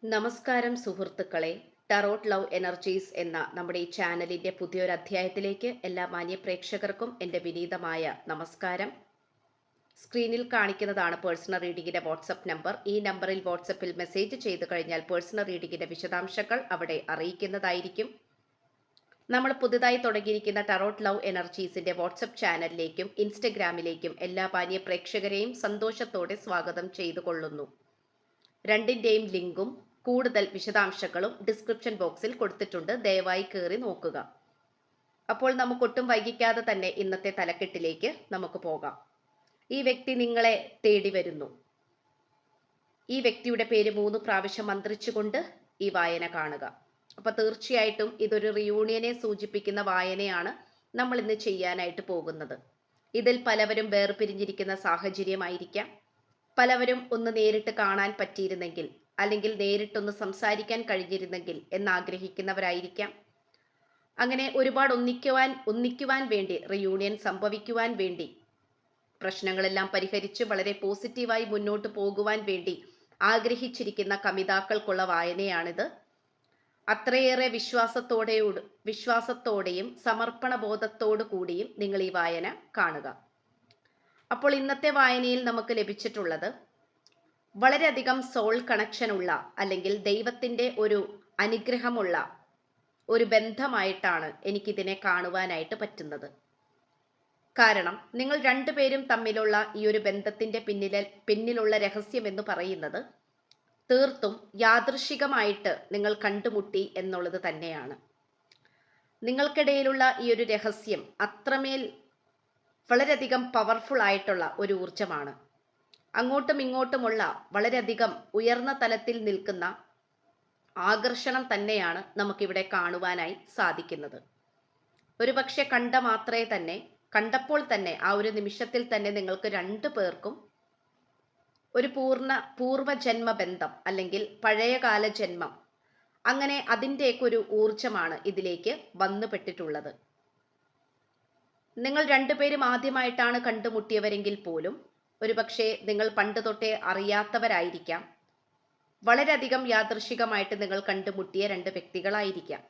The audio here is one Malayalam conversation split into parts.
നമസ്കാരം സുഹൃത്തുക്കളെ. ടറോട്ട് ലവ് എനർജീസ് എന്ന നമ്മുടെ ഈ ചാനലിന്റെ പുതിയൊരു അധ്യായത്തിലേക്ക് എല്ലാ മാന്യ പ്രേക്ഷകർക്കും എൻ്റെ വിനീതമായ നമസ്കാരം. സ്ക്രീനിൽ കാണിക്കുന്നതാണ് പേഴ്സണൽ റീഡിങ്ങിന്റെ വാട്സപ്പ് നമ്പർ. ഈ നമ്പറിൽ വാട്സപ്പിൽ മെസ്സേജ് ചെയ്തു കഴിഞ്ഞാൽ പേഴ്സണൽ റീഡിങ്ങിന്റെ വിശദാംശങ്ങൾ അവിടെ അറിയിക്കുന്നതായിരിക്കും. നമ്മൾ പുതുതായി തുടങ്ങിയിരിക്കുന്ന ടറോട്ട് ലവ് എനർജീസിന്റെ വാട്സപ്പ് ചാനലിലേക്കും ഇൻസ്റ്റഗ്രാമിലേക്കും എല്ലാ മാന്യ പ്രേക്ഷകരെയും സന്തോഷത്തോടെ സ്വാഗതം ചെയ്തു കൊള്ളുന്നു. രണ്ടിൻ്റെയും ലിങ്കും കൂടുതൽ വിശദാംശങ്ങളും ഡിസ്ക്രിപ്ഷൻ ബോക്സിൽ കൊടുത്തിട്ടുണ്ട്. ദയവായി കയറി നോക്കുക. അപ്പോൾ നമുക്കൊട്ടും വൈകിക്കാതെ തന്നെ ഇന്നത്തെ തലക്കെട്ടിലേക്ക് നമുക്ക് പോകാം. ഈ വ്യക്തി നിങ്ങളെ തേടി വരുന്നു. ഈ വ്യക്തിയുടെ പേര് 3 പ്രാവശ്യം മന്ത്രിച്ചുകൊണ്ട് ഈ വായന കാണുക. അപ്പൊ തീർച്ചയായിട്ടും ഇതൊരു റിയൂണിയനെ സൂചിപ്പിക്കുന്ന വായനയാണ് നമ്മൾ ഇന്ന് ചെയ്യാനായിട്ട് പോകുന്നത്. ഇതിൽ പലവരും വേർപിരിഞ്ഞിരിക്കുന്ന സാഹചര്യമായിരിക്കാം. പലവരും ഒന്ന് നേരിട്ട് കാണാൻ പറ്റിയിരുന്നെങ്കിൽ, അല്ലെങ്കിൽ നേരിട്ടൊന്ന് സംസാരിക്കാൻ കഴിഞ്ഞിരുന്നെങ്കിൽ എന്നാഗ്രഹിക്കുന്നവരായിരിക്കാം. അങ്ങനെ ഒരുപാട് ഒന്നിക്കുവാൻ വേണ്ടി, റിയൂണിയൻ സംഭവിക്കുവാൻ വേണ്ടി, പ്രശ്നങ്ങളെല്ലാം പരിഹരിച്ച് വളരെ പോസിറ്റീവായി മുന്നോട്ട് പോകുവാൻ വേണ്ടി ആഗ്രഹിച്ചിരിക്കുന്ന കമിതാക്കൾക്കുള്ള വായനയാണിത്. അത്രയേറെ വിശ്വാസത്തോടെയും സമർപ്പണ ബോധത്തോടു കൂടിയും നിങ്ങൾ ഈ വായന കാണുക. അപ്പോൾ ഇന്നത്തെ വായനയിൽ നമുക്ക് ലഭിച്ചിട്ടുള്ളത് വളരെയധികം സോൾ കണക്ഷൻ ഉള്ള, അല്ലെങ്കിൽ ദൈവത്തിൻ്റെ ഒരു അനുഗ്രഹമുള്ള ഒരു ബന്ധമായിട്ടാണ് എനിക്കിതിനെ കാണുവാനായിട്ട് പറ്റുന്നത്. കാരണം നിങ്ങൾ രണ്ടുപേരും തമ്മിലുള്ള ഈ ഒരു ബന്ധത്തിൻ്റെ പിന്നിലുള്ള രഹസ്യം എന്ന് പറയുന്നത് തീർത്തും യാദൃശികമായിട്ട് നിങ്ങൾ കണ്ടുമുട്ടി എന്നുള്ളത് തന്നെയാണ്. നിങ്ങൾക്കിടയിലുള്ള ഈ ഒരു രഹസ്യം അത്രമേൽ വളരെയധികം പവർഫുൾ ആയിട്ടുള്ള ഒരു ഊർജമാണ്. അങ്ങോട്ടും ഇങ്ങോട്ടുമുള്ള വളരെയധികം ഉയർന്ന തലത്തിൽ നിൽക്കുന്ന ആകർഷണം തന്നെയാണ് നമുക്കിവിടെ കാണുവാനായി സാധിക്കുന്നത്. ഒരുപക്ഷെ കണ്ടപ്പോൾ തന്നെ ആ ഒരു നിമിഷത്തിൽ തന്നെ നിങ്ങൾക്ക് രണ്ടു പേർക്കും ഒരു പൂർവ്വജന്മ ബന്ധം, അല്ലെങ്കിൽ പഴയകാല ജന്മം, അങ്ങനെ അതിൻ്റെയൊക്കെ ഒരു ഊർജമാണ് ഇതിലേക്ക് വന്നുപെട്ടിട്ടുള്ളത്. നിങ്ങൾ രണ്ടുപേരും ആദ്യമായിട്ടാണ് കണ്ടുമുട്ടിയവരെങ്കിൽ പോലും ഒരുപക്ഷെ നിങ്ങൾ പണ്ട് തൊട്ടേ അറിയാത്തവരായിരിക്കാം. വളരെയധികം യാദൃശികമായിട്ട് നിങ്ങൾ കണ്ടുമുട്ടിയ 2 വ്യക്തികളായിരിക്കാം.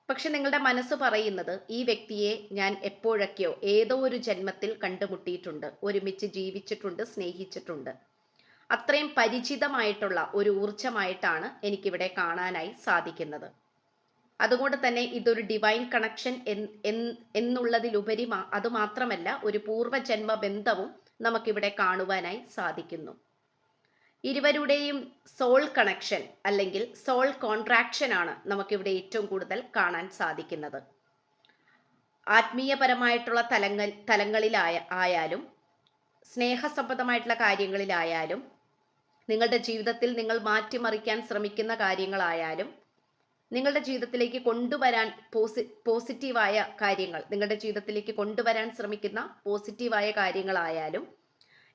പക്ഷെ നിങ്ങളുടെ മനസ്സ് പറയുന്നത് ഈ വ്യക്തിയെ ഞാൻ എപ്പോഴൊക്കെയോ ഏതോ ഒരു ജന്മത്തിൽ കണ്ടുമുട്ടിയിട്ടുണ്ട്, ഒരുമിച്ച് ജീവിച്ചിട്ടുണ്ട്, സ്നേഹിച്ചിട്ടുണ്ട്. അത്രയും പരിചിതമായിട്ടുള്ള ഒരു ഊർജമായിട്ടാണ് എനിക്കിവിടെ കാണാനായി സാധിക്കുന്നത്. അതുകൊണ്ട് തന്നെ ഇതൊരു ഡിവൈൻ കണക്ഷൻ എന്നുള്ളതിലുപരി അതുമാത്രമല്ല, ഒരു പൂർവ്വജന്മ ബന്ധവും നമുക്കിവിടെ കാണുവാനായി സാധിക്കുന്നു. ഇരുവരുടെയും സോൾ കണക്ഷൻ അല്ലെങ്കിൽ സോൾ കോൺട്രാക്ഷൻ ആണ് നമുക്കിവിടെ ഏറ്റവും കൂടുതൽ കാണാൻ സാധിക്കുന്നത്. ആത്മീയപരമായിട്ടുള്ള തലങ്ങളിലായാലും സ്നേഹസംബന്ധമായിട്ടുള്ള കാര്യങ്ങളിലായാലും, നിങ്ങളുടെ ജീവിതത്തിൽ നിങ്ങൾ മാറ്റിമറിക്കാൻ ശ്രമിക്കുന്ന കാര്യങ്ങളായാലും, നിങ്ങളുടെ ജീവിതത്തിലേക്ക് കൊണ്ടുവരാൻ പോസിറ്റീവായ കാര്യങ്ങൾ, നിങ്ങളുടെ ജീവിതത്തിലേക്ക് കൊണ്ടുവരാൻ ശ്രമിക്കുന്ന പോസിറ്റീവായ കാര്യങ്ങളായാലും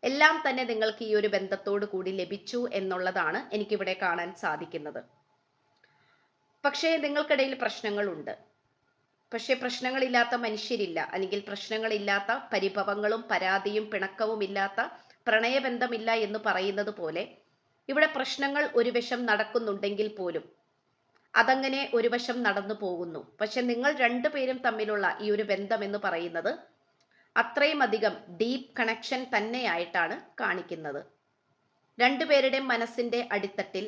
എല്ലാം തന്നെ നിങ്ങൾക്ക് ഈ ഒരു ബന്ധത്തോടു കൂടി ലഭിച്ചു എന്നുള്ളതാണ് എനിക്കിവിടെ കാണാൻ സാധിക്കുന്നത്. പക്ഷേ നിങ്ങൾക്കിടയിൽ പ്രശ്നങ്ങളുണ്ട്. പക്ഷേ പ്രശ്നങ്ങളില്ലാത്ത മനുഷ്യരില്ല, അല്ലെങ്കിൽ പ്രശ്നങ്ങളില്ലാത്ത പരിഭവങ്ങളും പരാതിയും പിണക്കവും ഇല്ലാത്ത പ്രണയബന്ധമില്ല എന്ന് പറയുന്നത് പോലെ ഇവിടെ പ്രശ്നങ്ങൾ ഒരു വശം നടക്കുന്നുണ്ടെങ്കിൽ പോലും അതങ്ങനെ ഒരു വശം നടന്നു പോകുന്നു. പക്ഷെ നിങ്ങൾ രണ്ടുപേരും തമ്മിലുള്ള ഈ ഒരു ബന്ധം എന്ന് പറയുന്നത് അത്രയും അധികം ഡീപ്പ് കണക്ഷൻ തന്നെയായിട്ടാണ് കാണിക്കുന്നത്. രണ്ടുപേരുടെയും മനസ്സിന്റെ അടിത്തട്ടിൽ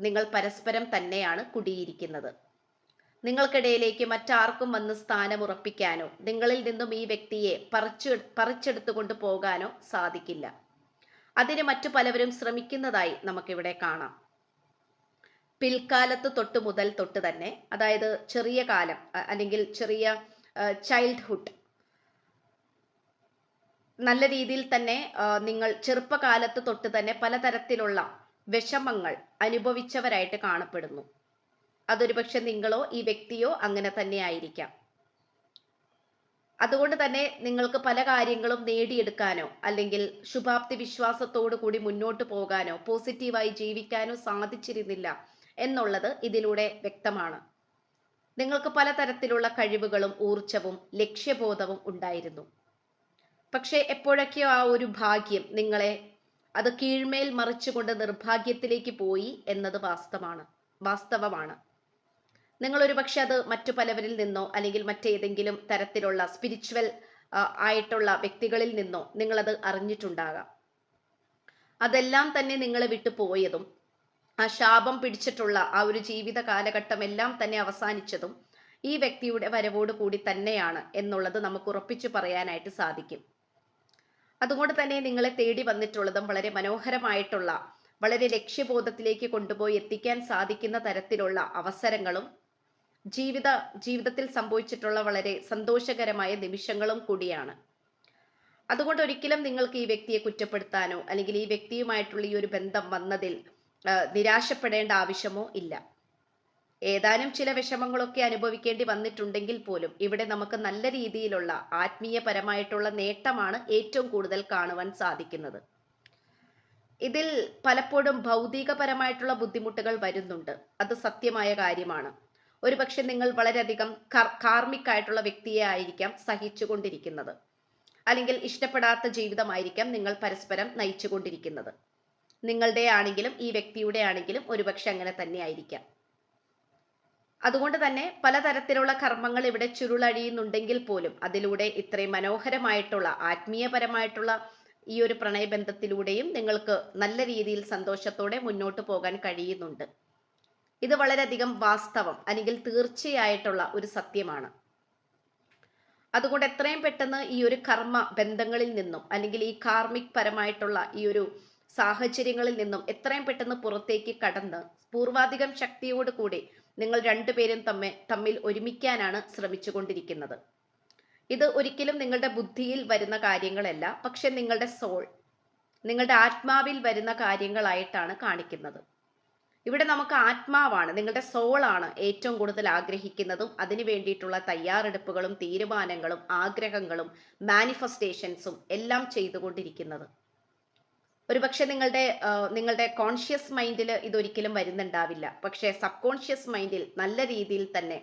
നിങ്ങൾ പരസ്പരം തന്നെയാണ് കുടിയിരിക്കുന്നത്. നിങ്ങൾക്കിടയിലേക്ക് മറ്റാർക്കും വന്ന് സ്ഥാനമുറപ്പിക്കാനോ നിങ്ങളിൽ നിന്നും ഈ വ്യക്തിയെ പറിച്ചെടുത്തുകൊണ്ട് പോകാനോ സാധിക്കില്ല. അതിന് മറ്റു പലവരും ശ്രമിക്കുന്നതായി നമുക്കിവിടെ കാണാം. പിൽക്കാലത്ത് തൊട്ട് തന്നെ, അതായത് ചെറിയ കാലം അല്ലെങ്കിൽ ചെറിയ ചൈൽഡ്ഹുഡ്, നല്ല രീതിയിൽ തന്നെ നിങ്ങൾ ചെറുപ്പകാലത്ത് തൊട്ട് തന്നെ പലതരത്തിലുള്ള വിഷമങ്ങൾ അനുഭവിച്ചവരായിട്ട് കാണപ്പെടുന്നു. അതൊരു പക്ഷെ നിങ്ങളോ ഈ വ്യക്തിയോ അങ്ങനെ തന്നെ ആയിരിക്കാം. അതുകൊണ്ട് തന്നെ നിങ്ങൾക്ക് പല കാര്യങ്ങളും നേടിയെടുക്കാനോ അല്ലെങ്കിൽ ശുഭാപ്തി വിശ്വാസത്തോടു കൂടി മുന്നോട്ട് പോകാനോ പോസിറ്റീവായി ജീവിക്കാനോ സാധിച്ചിരുന്നില്ല എന്നുള്ളത് ഇതിലൂടെ വ്യക്തമാണ്. നിങ്ങൾക്ക് പലതരത്തിലുള്ള കഴിവുകളും ഊർജവും ലക്ഷ്യബോധവും ഉണ്ടായിരുന്നു. പക്ഷേ എപ്പോഴൊക്കെയോ ആ ഒരു ഭാഗ്യം നിങ്ങളെ അത് കീഴ്മേൽ മറിച്ചുകൊണ്ട് നിർഭാഗ്യത്തിലേക്ക് പോയി എന്നത് വാസ്തവമാണ്. നിങ്ങൾ ഒരുപക്ഷെ അത് മറ്റു പലവരിൽ നിന്നോ അല്ലെങ്കിൽ മറ്റേതെങ്കിലും തരത്തിലുള്ള സ്പിരിച്വൽ ആയിട്ടുള്ള വ്യക്തികളിൽ നിന്നോ നിങ്ങളത് അറിഞ്ഞിട്ടുണ്ടാകാം. അതെല്ലാം തന്നെ നിങ്ങളെ വിട്ടു പോയതും ആ ശാപം പിടിച്ചിട്ടുള്ള ആ ഒരു ജീവിത കാലഘട്ടം എല്ലാം തന്നെ അവസാനിച്ചതും ഈ വ്യക്തിയുടെ വരവോട് കൂടി തന്നെയാണ് എന്നുള്ളത് നമുക്ക് ഉറപ്പിച്ചു പറയാനായിട്ട് സാധിക്കും. അതുകൊണ്ട് തന്നെ നിങ്ങളെ തേടി വന്നിട്ടുള്ളതും വളരെ മനോഹരമായിട്ടുള്ള, വളരെ ലക്ഷ്യബോധത്തിലേക്ക് കൊണ്ടുപോയി എത്തിക്കാൻ സാധിക്കുന്ന തരത്തിലുള്ള അവസരങ്ങളും ജീവിതത്തിൽ സംഭവിച്ചിട്ടുള്ള വളരെ സന്തോഷകരമായ നിമിഷങ്ങളും കൂടിയാണ്. അതുകൊണ്ട് ഒരിക്കലും നിങ്ങൾക്ക് ഈ വ്യക്തിയെ കുറ്റപ്പെടുത്താനോ അല്ലെങ്കിൽ ഈ വ്യക്തിയുമായിട്ടുള്ള ഈ ഒരു ബന്ധം വന്നതിൽ നിരാശപ്പെടേണ്ട ആവശ്യമോ ഇല്ല. ഏതാനും ചില വിഷമങ്ങളൊക്കെ അനുഭവിക്കേണ്ടി വന്നിട്ടുണ്ടെങ്കിൽ പോലും ഇവിടെ നമുക്ക് നല്ല രീതിയിലുള്ള ആത്മീയപരമായിട്ടുള്ള നേട്ടമാണ് ഏറ്റവും കൂടുതൽ കാണുവാൻ സാധിക്കുന്നത്. ഇതിൽ പലപ്പോഴും ഭൗതികപരമായിട്ടുള്ള ബുദ്ധിമുട്ടുകൾ വരുന്നുണ്ട്, അത് സത്യമായ കാര്യമാണ്. ഒരുപക്ഷെ നിങ്ങൾ വളരെയധികം കാർമിക് വ്യക്തിയെ ആയിരിക്കാം സഹിച്ചുകൊണ്ടിരിക്കുന്നത്, അല്ലെങ്കിൽ ഇഷ്ടപ്പെടാത്ത ജീവിതമായിരിക്കാം നിങ്ങൾ പരസ്പരം നയിച്ചുകൊണ്ടിരിക്കുന്നത്. നിങ്ങളുടെ ആണെങ്കിലും ഈ വ്യക്തിയുടെ ആണെങ്കിലും ഒരുപക്ഷെ അങ്ങനെ തന്നെ ആയിരിക്കാം. അതുകൊണ്ട് തന്നെ പലതരത്തിലുള്ള കർമ്മങ്ങൾ ഇവിടെ ചുരുളഴിയുന്നുണ്ടെങ്കിൽ പോലും അതിലൂടെ ഇത്രയും മനോഹരമായിട്ടുള്ള ആത്മീയപരമായിട്ടുള്ള ഈ ഒരു പ്രണയബന്ധത്തിലൂടെയും നിങ്ങൾക്ക് നല്ല രീതിയിൽ സന്തോഷത്തോടെ മുന്നോട്ട് പോകാൻ കഴിയുന്നുണ്ട്. ഇത് വളരെയധികം വാസ്തവം അല്ലെങ്കിൽ തീർച്ചയായിട്ടുള്ള ഒരു സത്യമാണ്. അതുകൊണ്ട് എത്രയും പെട്ടെന്ന് ഈ ഒരു കർമ്മ ബന്ധങ്ങളിൽ നിന്നും അല്ലെങ്കിൽ ഈ കാർമിക് പരമായിട്ടുള്ള ഈ ഒരു സാഹചര്യങ്ങളിൽ നിന്നും എത്രയും പെട്ടെന്ന് പുറത്തേക്ക് കടന്ന് പൂർവാധികം ശക്തിയോട് കൂടി നിങ്ങൾ രണ്ടുപേരും തമ്മിൽ ഒരുമിക്കാനാണ് ശ്രമിച്ചുകൊണ്ടിരിക്കുന്നത്. ഇത് ഒരിക്കലും നിങ്ങളുടെ ബുദ്ധിയിൽ വരുന്ന കാര്യങ്ങളല്ല, പക്ഷെ നിങ്ങളുടെ സോൾ, നിങ്ങളുടെ ആത്മാവിൽ വരുന്ന കാര്യങ്ങളായിട്ടാണ് കാണിക്കുന്നത്. ഇവിടെ നമുക്ക് ആത്മാവാണ്, നിങ്ങളുടെ സോളാണ് ഏറ്റവും കൂടുതൽ ആഗ്രഹിക്കുന്നതും അതിനു വേണ്ടിയിട്ടുള്ള തയ്യാറെടുപ്പുകളും തീരുമാനങ്ങളും ആഗ്രഹങ്ങളും മാനിഫെസ്റ്റേഷൻസും എല്ലാം ചെയ്തുകൊണ്ടിരിക്കുന്നത്. ഒരുപക്ഷെ നിങ്ങളുടെ കോൺഷ്യസ് മൈൻഡിൽ ഇതൊരിക്കലും വരുന്നുണ്ടാവില്ല, പക്ഷേ സബ് കോൺഷ്യസ് മൈൻഡിൽ നല്ല രീതിയിൽ തന്നെ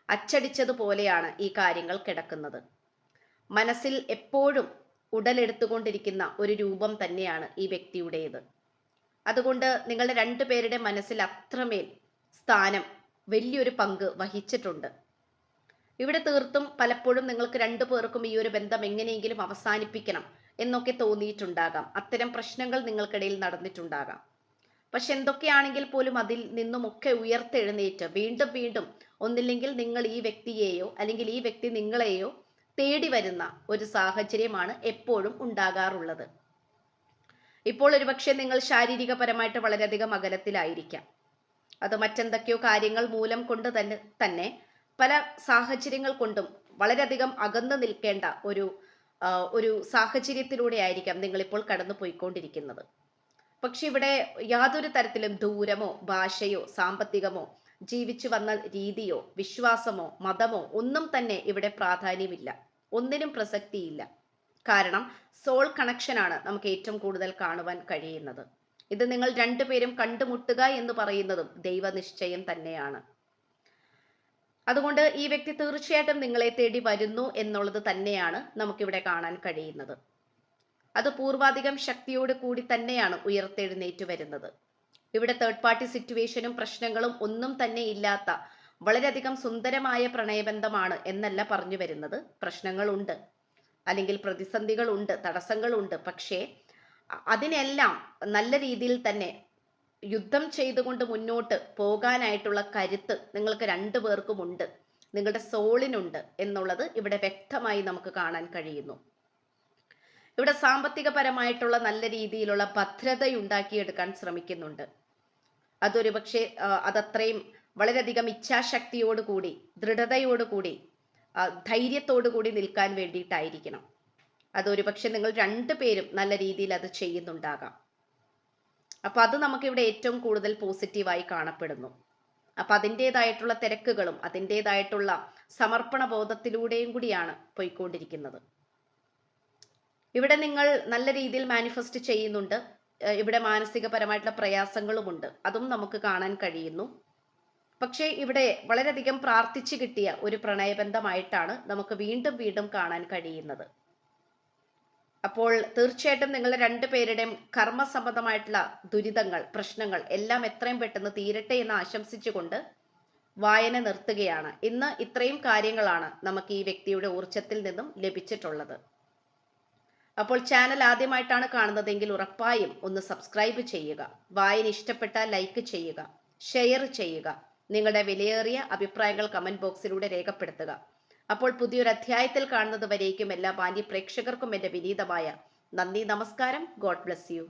അച്ചടിച്ചതുപോലെയാണ് ഈ കാര്യങ്ങൾ കിടക്കുന്നത്. മനസ്സിൽ എപ്പോഴും ഉടലെടുത്തുകൊണ്ടിരിക്കുന്ന ഒരു രൂപം തന്നെയാണ് ഈ വ്യക്തിയുടേത്. അതുകൊണ്ട് നിങ്ങളുടെ രണ്ടുപേരുടെ മനസ്സിൽ അത്രമേൽ സ്ഥാനം, വലിയൊരു പങ്ക് വഹിച്ചിട്ടുണ്ട്. ഇവിടെ തീർത്തും പലപ്പോഴും നിങ്ങൾക്ക് രണ്ടു പേർക്കും ഈ ഒരു ബന്ധം എങ്ങനെയെങ്കിലും അവസാനിപ്പിക്കണം എന്നൊക്കെ തോന്നിയിട്ടുണ്ടാകാം. അത്തരം പ്രശ്നങ്ങൾ നിങ്ങൾക്കിടയിൽ നടന്നിട്ടുണ്ടാകാം. പക്ഷെ എന്തൊക്കെയാണെങ്കിൽ പോലും അതിൽ നിന്നുമൊക്കെ ഉയർത്തെഴുന്നേറ്റ് വീണ്ടും വീണ്ടും ഒന്നില്ലെങ്കിൽ നിങ്ങൾ ഈ വ്യക്തിയെയോ അല്ലെങ്കിൽ ഈ വ്യക്തി നിങ്ങളെയോ തേടി വരുന്ന ഒരു സാഹചര്യമാണ് എപ്പോഴും ഉണ്ടാകാറുള്ളത്. ഇപ്പോൾ ഒരുപക്ഷെ നിങ്ങൾ ശാരീരികപരമായിട്ട് വളരെയധികം അകലത്തിലായിരിക്കാം. അത് മറ്റെന്തൊക്കെയോ കാര്യങ്ങൾ മൂലം കൊണ്ട് തന്നെ പല സാഹചര്യങ്ങൾ കൊണ്ടും വളരെയധികം അകന്നു നിൽക്കേണ്ട ഒരു സാഹചര്യത്തിലൂടെ ആയിരിക്കാം നിങ്ങളിപ്പോൾ കടന്നു പോയിക്കൊണ്ടിരിക്കുന്നത്. പക്ഷെ ഇവിടെ യാതൊരു തരത്തിലും ദൂരമോ ഭാഷയോ സാമ്പത്തികമോ ജീവിച്ചു വന്ന രീതിയോ വിശ്വാസമോ മതമോ ഒന്നും തന്നെ ഇവിടെ പ്രാധാന്യമില്ല, ഒന്നിനും പ്രസക്തിയില്ല. കാരണം സോൾ കണക്ഷനാണ് നമുക്ക് ഏറ്റവും കൂടുതൽ കാണുവാൻ കഴിയുന്നത്. ഇത് നിങ്ങൾ രണ്ടുപേരും കണ്ടുമുട്ടുക എന്ന് പറയുന്നതും ദൈവനിശ്ചയം തന്നെയാണ്. അതുകൊണ്ട് ഈ വ്യക്തി തീർച്ചയായിട്ടും നിങ്ങളെ തേടി വരുന്നു എന്നുള്ളത് തന്നെയാണ് നമുക്കിവിടെ കാണാൻ കഴിയുന്നത്. അത് പൂർവാധികം ശക്തിയോട് കൂടി തന്നെയാണ് ഉയർത്തെഴുന്നേറ്റ് വരുന്നത്. ഇവിടെ തേർഡ് പാർട്ടി സിറ്റുവേഷനും പ്രശ്നങ്ങളും ഒന്നും തന്നെ ഇല്ലാത്ത വളരെയധികം സുന്ദരമായ പ്രണയബന്ധമാണ് എന്നല്ല പറഞ്ഞു വരുന്നത്. പ്രശ്നങ്ങളുണ്ട്, അല്ലെങ്കിൽ പ്രതിസന്ധികളുണ്ട്, തടസ്സങ്ങളുണ്ട്. പക്ഷേ അതിനെല്ലാം നല്ല രീതിയിൽ തന്നെ യുദ്ധം ചെയ്തുകൊണ്ട് മുന്നോട്ട് പോകാനായിട്ടുള്ള കരുത്ത് നിങ്ങൾക്ക് രണ്ടു പേർക്കുമുണ്ട്, നിങ്ങളുടെ സോളിനുണ്ട് എന്നുള്ളത് ഇവിടെ വ്യക്തമായി നമുക്ക് കാണാൻ കഴിയുന്നു. ഇവിടെ സാമ്പത്തികപരമായിട്ടുള്ള നല്ല രീതിയിലുള്ള ഭദ്രതയുണ്ടാക്കിയെടുക്കാൻ ശ്രമിക്കുന്നുണ്ട്. അതൊരു പക്ഷേ അതത്രയും വളരെയധികം ഇച്ഛാശക്തിയോടുകൂടി, ദൃഢതയോടുകൂടി, ധൈര്യത്തോടുകൂടി നിൽക്കാൻ വേണ്ടിയിട്ടായിരിക്കണം. അതൊരു പക്ഷെ നിങ്ങൾ രണ്ടുപേരും നല്ല രീതിയിൽ അത് ചെയ്യുന്നുണ്ടാകാം. അപ്പൊ അത് നമുക്കിവിടെ ഏറ്റവും കൂടുതൽ പോസിറ്റീവായി കാണപ്പെടുന്നു. അപ്പൊ അതിൻ്റെതായിട്ടുള്ള തിരക്കുകളും അതിൻ്റെതായിട്ടുള്ള സമർപ്പണ ബോധത്തിലൂടെയും കൂടിയാണ് പോയിക്കൊണ്ടിരിക്കുന്നത്. ഇവിടെ നിങ്ങൾ നല്ല രീതിയിൽ മാനിഫെസ്റ്റ് ചെയ്യുന്നുണ്ട്. ഇവിടെ മാനസികപരമായിട്ടുള്ള പ്രയാസങ്ങളുമുണ്ട്, അതും നമുക്ക് കാണാൻ കഴിയുന്നു. പക്ഷേ ഇവിടെ വളരെയധികം പ്രാർത്ഥിച്ചു കിട്ടിയ ഒരു പ്രണയബന്ധമായിട്ടാണ് നമുക്ക് വീണ്ടും വീണ്ടും കാണാൻ കഴിയുന്നത്. അപ്പോൾ തീർച്ചയായിട്ടും നിങ്ങളുടെ രണ്ടുപേരുടെയും കർമ്മസംബന്ധമായിട്ടുള്ള ദുരിതങ്ങൾ, പ്രശ്നങ്ങൾ എല്ലാം എത്രയും പെട്ടെന്ന് തീരട്ടെ എന്ന് ആശംസിച്ചുകൊണ്ട് വായന നിർത്തുകയാണ്. ഇന്ന് ഇത്രയും കാര്യങ്ങളാണ് നമുക്ക് ഈ വ്യക്തിയുടെ ഊർജ്ജത്തിൽ നിന്നും ലഭിച്ചിട്ടുള്ളത്. അപ്പോൾ ചാനൽ ആദ്യമായിട്ടാണ് കാണുന്നതെങ്കിൽ ഉറപ്പായും ഒന്ന് സബ്സ്ക്രൈബ് ചെയ്യുക. വായന ഇഷ്ടപ്പെട്ടാൽ ലൈക്ക് ചെയ്യുക, ഷെയർ ചെയ്യുക. നിങ്ങളുടെ വിലയേറിയ അഭിപ്രായങ്ങൾ കമന്റ് ബോക്സിലൂടെ രേഖപ്പെടുത്തുക. അപ്പോൾ പുതിയൊരു അധ്യായത്തിൽ കാണുന്നത് വരേക്കും എല്ലാ മാന്യ പ്രേക്ഷകർക്കും എൻ്റെ വിനീതമായ നന്ദി, നമസ്കാരം. God bless you.